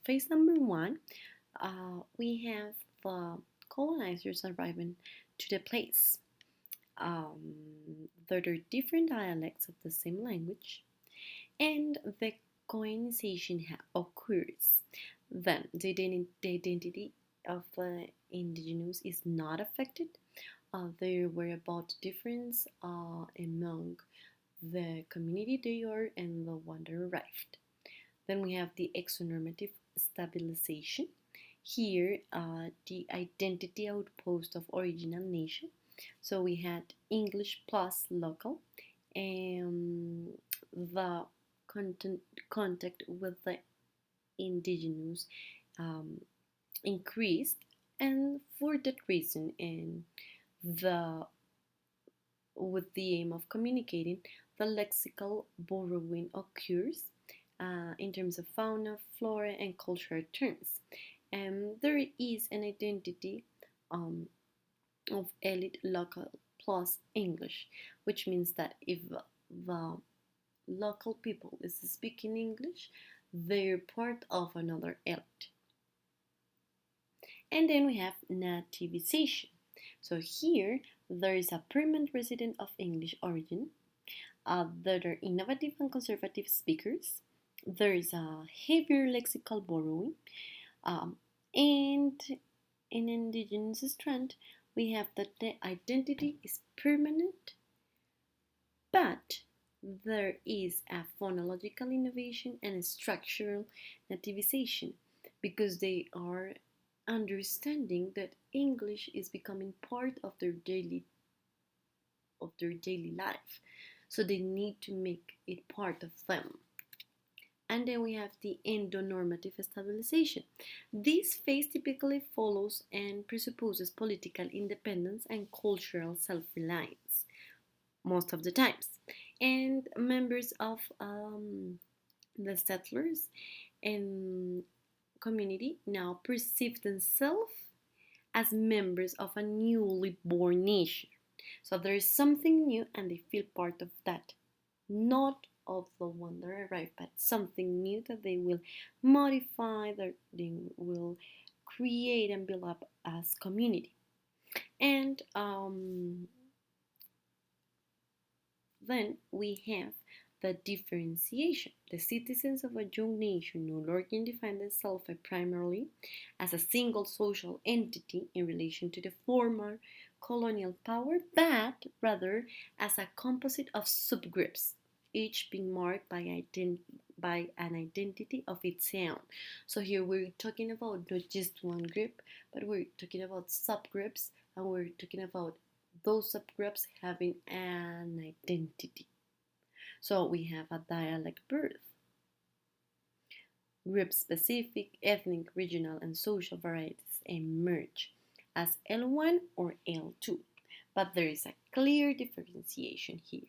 phase number one, we have the colonizers arriving to the place. There are different dialects of the same language, and the colonization occurs. Then the identity of the indigenous is not affected. There were about difference among the community they are and the one that arrived. Then we have the exonormative stabilization. Here, the identity outpost of original nation. So we had English plus local, and the content, contact with the indigenous um, increased, and for that reason, and the with the aim of communicating, the lexical borrowing occurs in terms of fauna, flora, and cultural terms. And there is an identity um, of elite local plus English, which means that if the local people is speaking English, they're part of another elite. And then we have nativization. So here there is a permanent resident of English origin. There are innovative and conservative speakers. There is a heavier lexical borrowing. Um, and in indigenous strand, we have that the identity is permanent, but there is a phonological innovation and a structural nativization because they are understanding that English is becoming part of their daily life. So they need to make it part of them. And then we have the endonormative stabilization. This phase typically follows and presupposes political independence and cultural self-reliance most of the times. And members of the settlers and community now perceive themselves as members of a newly born nation. So there is something new and they feel part of that, not of the one that arrived, but something new that they will modify, that they will create and build up as community. And then we have the differentiation. The citizens of a young nation no longer define themselves primarily as a single social entity in relation to the former colonial power, but rather as a composite of subgroups, each being marked by an identity of its own. So here we're talking about not just one group, but we're talking about subgroups, and we're talking about those subgroups having an identity. So we have a dialect birth. Group specific, ethnic, regional, and social varieties emerge as L1 or L2, but there is a clear differentiation here.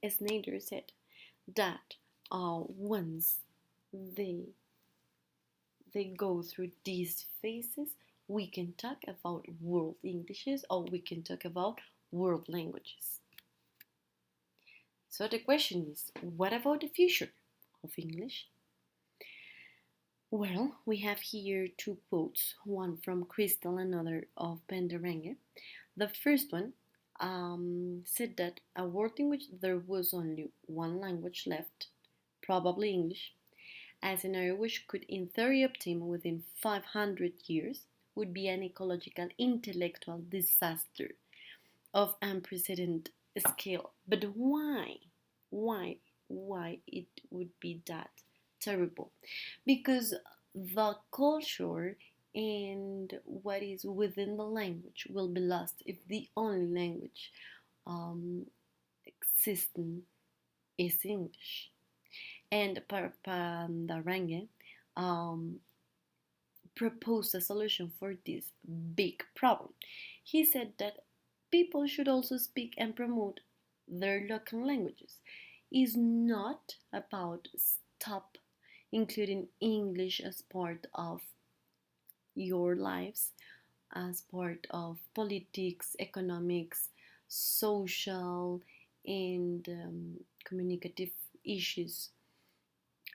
Snyder said that once they they go through these phases, we can talk about world Englishes or we can talk about world languages. So the question is, what about the future of English? Well, we have here two quotes, one from Crystal, another of Penderengue. The first one said that a world in which there was only one language left, probably English, a scenario which could in theory obtain within 500 years, would be an ecological intellectual disaster of unprecedented scale. But why? Why? Why it would be that terrible? Because the culture and what is within the language will be lost if the only language existing is English. And Pandarange proposed a solution for this big problem. He said that people should also speak and promote their local languages. It's not about stop including English as part of your lives, as part of politics, economics, social, and communicative issues,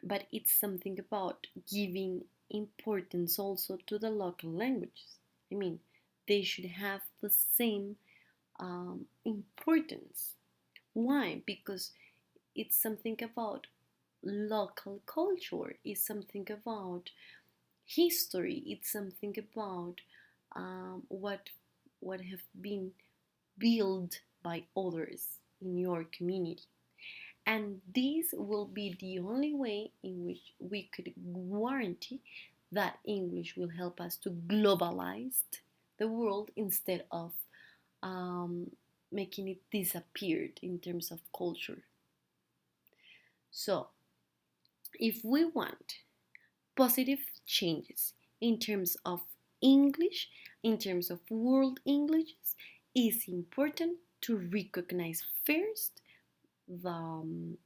but it's something about giving importance also to the local languages. I mean, they should have the same importance. Why? Because it's something about local culture, it's something about history, it's something about what have been built by others in your community. And this will be the only way in which we could guarantee that English will help us to globalize the world instead of um, making it disappear in terms of culture. So, if we want positive changes in terms of English, in terms of world Englishes, it's important to recognize first the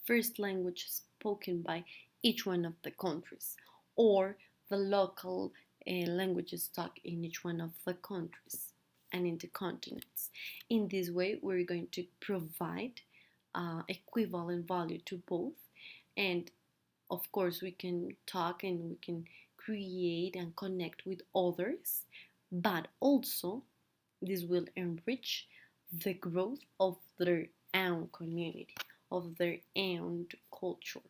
first language spoken by each one of the countries or the local languages talked in each one of the countries and in the continents. In this way, we're going to provide equivalent value to both, and of course, we can talk and we can create and connect with others, but also this will enrich the growth of their own community, of their own culture.